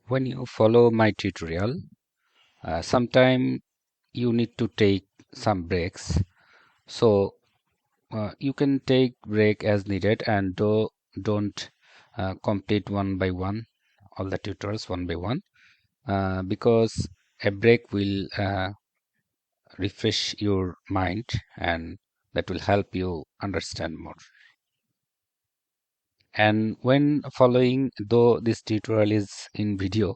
When you follow my tutorial, sometime you need to take some breaks. So you can take break as needed and don't complete one by one all the tutorials one by one because a break will refresh your mind and that will help you understand more. And when following, though this tutorial is in video,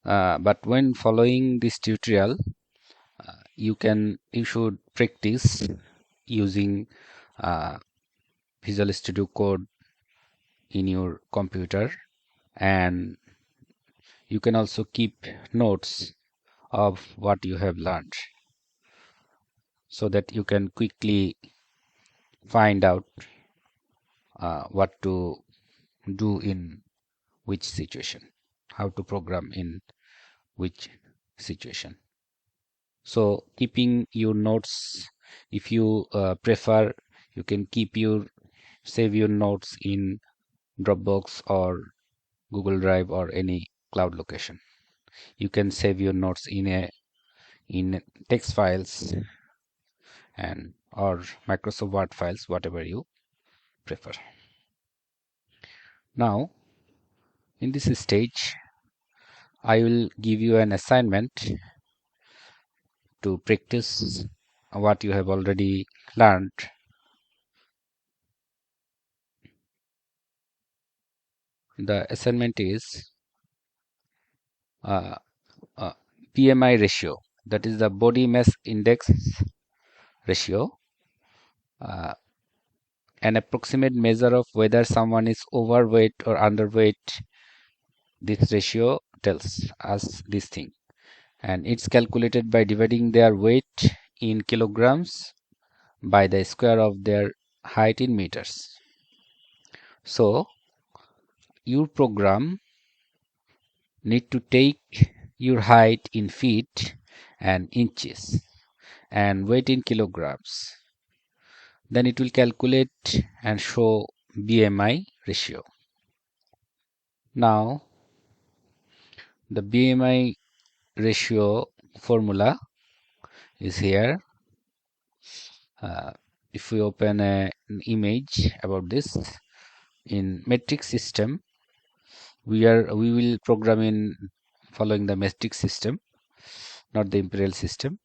but when following this tutorial, you should practice using uh, Visual Studio Code in your computer, and you can also keep notes of what you have learned so that you can quickly find out what to do in which situation, how to program in which situation. So keeping your notes, if you prefer, you can save your notes in Dropbox or Google Drive or any cloud location. You can save your notes in text files and or Microsoft Word files, whatever you prefer. Now, in this stage, I will give you an assignment to practice what you have already learned. The assignment is uh, BMI ratio, that is the body mass index ratio, uh, an approximate measure of whether someone is overweight or underweight. This ratio tells us this thing, and it's calculated by dividing their weight in kilograms by the square of their height in meters. So your program need to take your height in feet and inches and weight in kilograms. Then it will calculate and show BMI ratio. Now the BMI ratio formula is here. If we open an image about this in metric system, we will program in following the metric system, not the imperial system.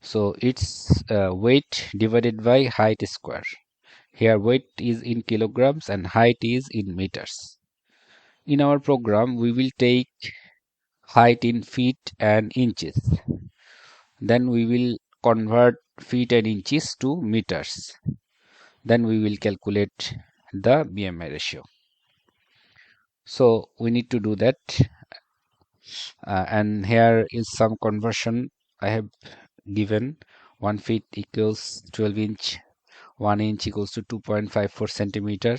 So it's weight divided by height square. Here weight is in kilograms and height is in meters. In our program, we will take height in feet and inches. Then we will convert feet and inches to meters. Then we will calculate the BMI ratio. So we need to do that. And here is some conversion I have given. 1 feet equals 12 inch, 1 inch equals to 2.54 centimeter,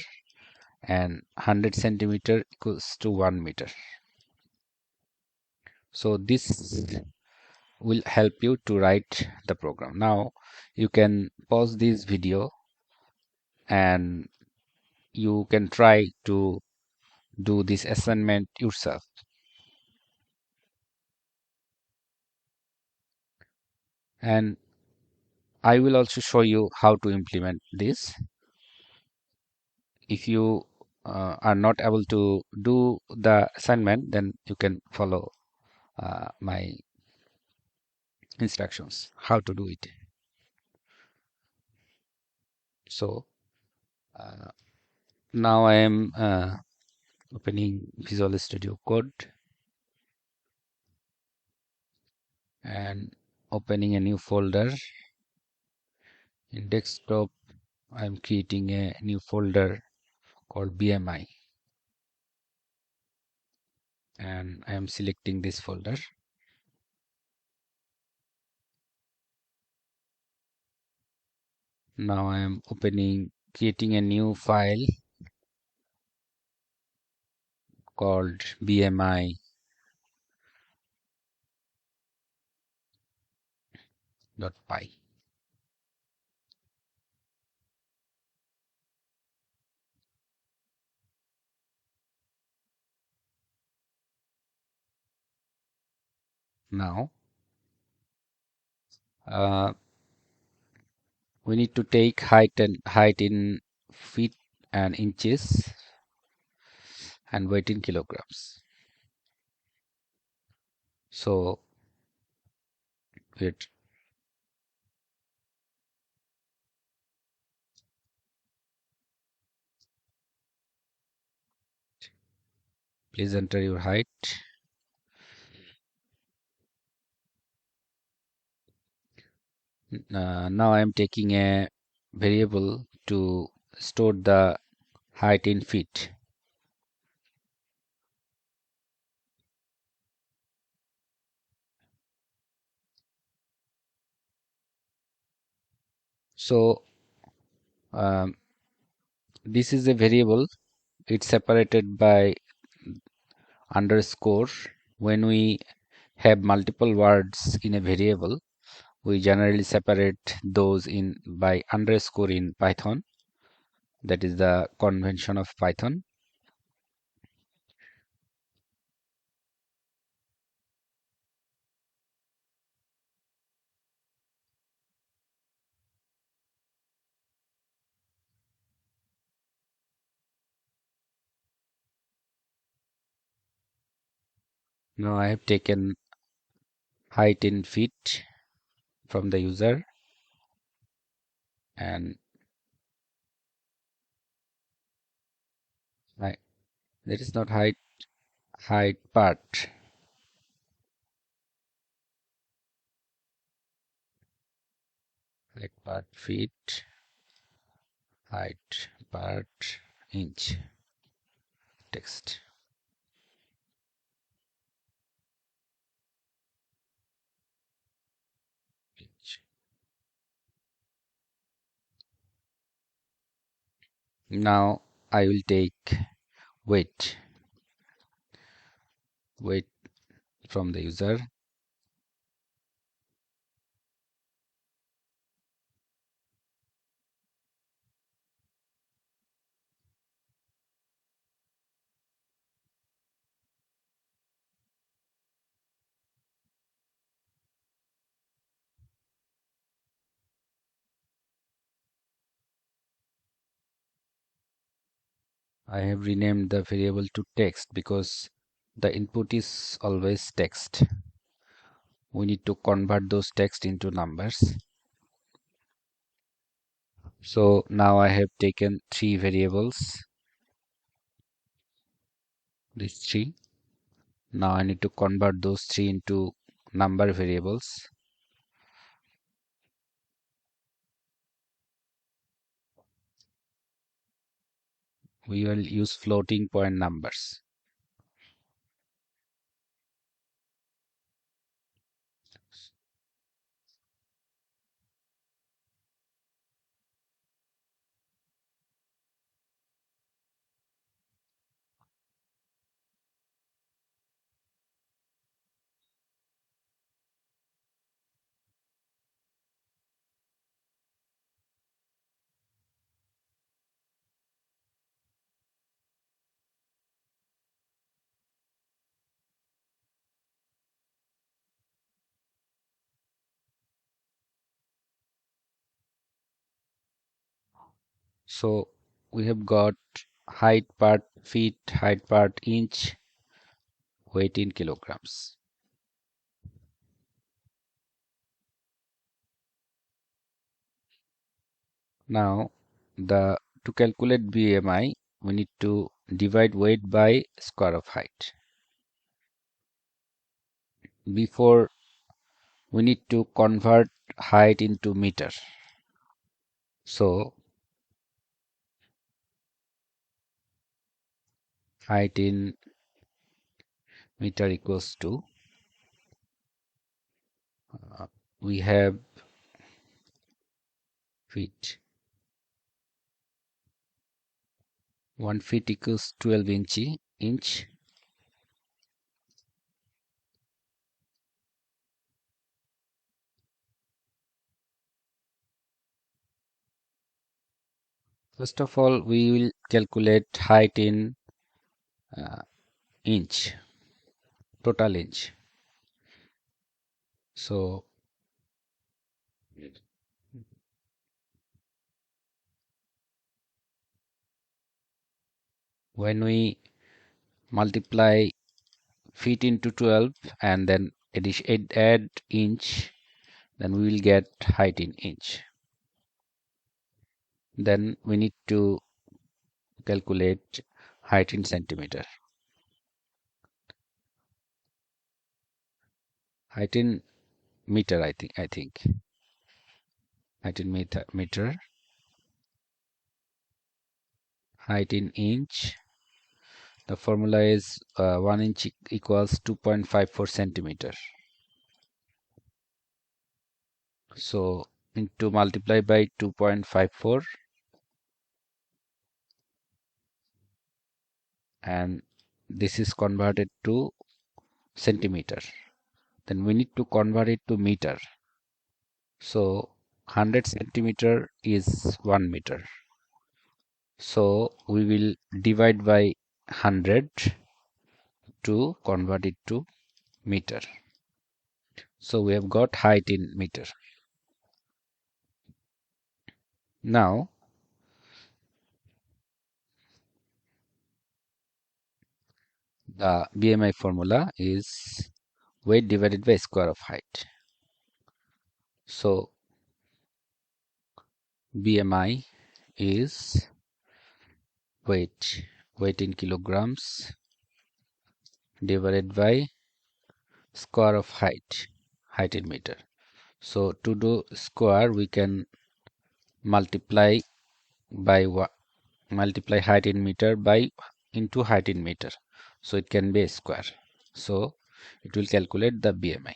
and 100 centimeter equals to 1 meter. So this will help you to write the program. Now you can pause this video and you can try to do this assignment yourself. And I will also show you how to implement this. If you are not able to do the assignment, then you can follow my instructions how to do it. So now I am opening Visual Studio Code and opening a new folder. In desktop, I am creating a new folder called BMI, and I am selecting this folder. Now I am creating a new file called BMI .py. Now uh, we need to take height in feet and inches and weight in kilograms. So wait, please enter your height. Now I am taking a variable to store the height in feet. So um, this is a variable. It's separated by underscore. When we have multiple words in a variable, we generally separate those in by underscore in Python. That is the convention of Python. Now I have taken height in feet from the user, and I, that is not height part. Height part feet, height part inch text. Inch. Now I will take weight weight from the user. I have renamed the variable to text because the input is always text. We need to convert those text into numbers. So now I have taken three variables, these three. Now I need to convert those three into number variables. We will use floating point numbers. So we have got height part feet, height part inch, weight in kilograms. Now to calculate BMI, we need to divide weight by square of height. Before, we need to convert height into meter. So height in meter equals to we have feet. 1 feet equals 12 inch. First of all, we will calculate height in uh, inch, total inch. So when we multiply feet into 12 and then add inch, then we will get height in inch. Then we need to calculate height in centimeter. Height in meter, I think. Height in meter. Height in inch. The formula is 1 inch equals 2.54 centimeter. So into multiply by 2.54 and this is converted to centimeter. Then we need to convert it to meter. So 100 centimeter is 1 meter. So we will divide by 100 to convert it to meter. So we have got height in meter. Now the BMI formula is weight divided by square of height. So BMI is weight in kilograms divided by square of height in meter. So to do square we can multiply by multiply height in meter by into height in meter, so it can be a square, so it will calculate the BMI.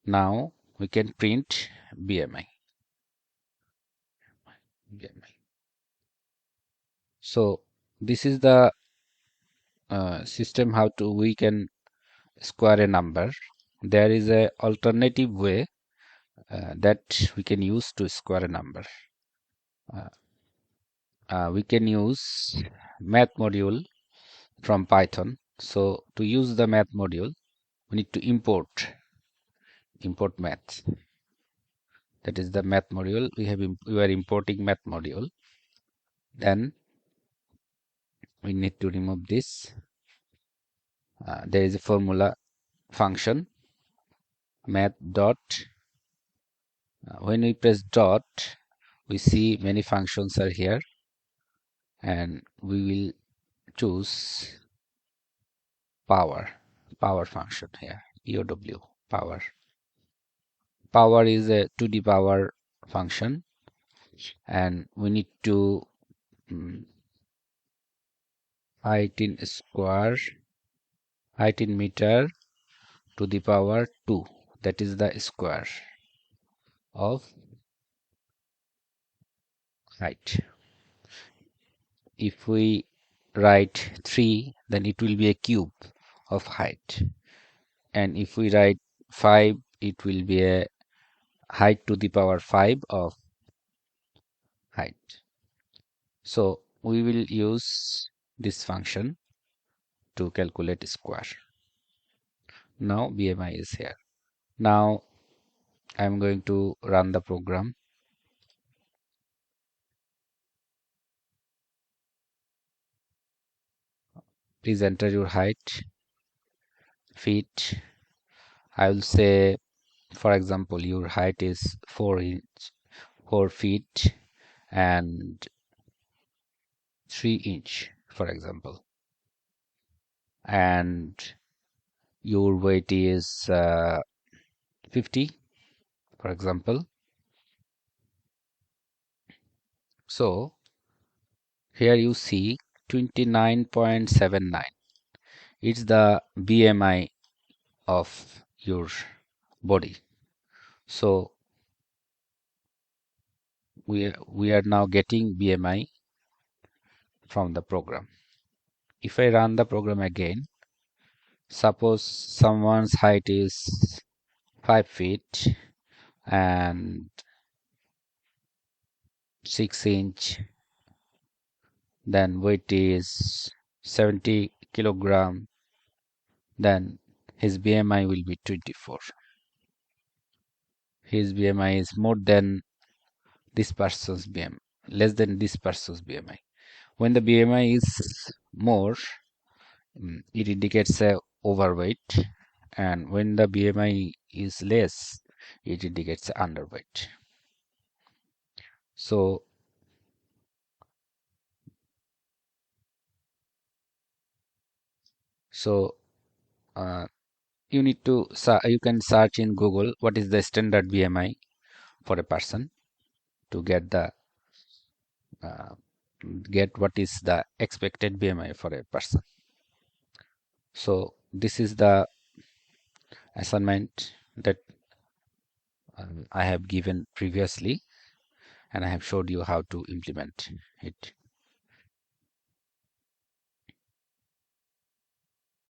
Now we can print BMI. So this is the system how to we can square a number. There is a alternative way that we can use to square a number. We can use math module from Python. So to use the math module, we need to import math. That is the math module. We are importing math module. Then we need to remove this. There is a formula function math dot. When we press dot, we see many functions are here, and we will choose power function here. POW power is a 2D power function, and we need to height in square, height in meter to the power 2, that is the square of height. If we write 3, then it will be a cube of height, and if we write 5, it will be a height to the power 5 of height. So we will use this function to calculate square. Now BMI is here. Now I'm going to run the program. Please enter your height, feet. I will say, for example, your height is 4 feet and 3 inch, for example, and your weight is 50, for example. So here you see 29.79. It's the BMI of your body. So we are now getting BMI from the program. If I run the program again, suppose someone's height is 5 feet and 6 inch, then weight is 70 kilogram, then his BMI will be 24. his BMI is more than this person's BMI, less than this person's BMI. When the BMI is more, it indicates a overweight, and when the BMI is less, it indicates underweight. So uh, you need to you can search in Google what is the standard BMI for a person to uh, get what is the expected BMI for a person. So this is the assignment that I have given previously, and I have showed you how to implement it.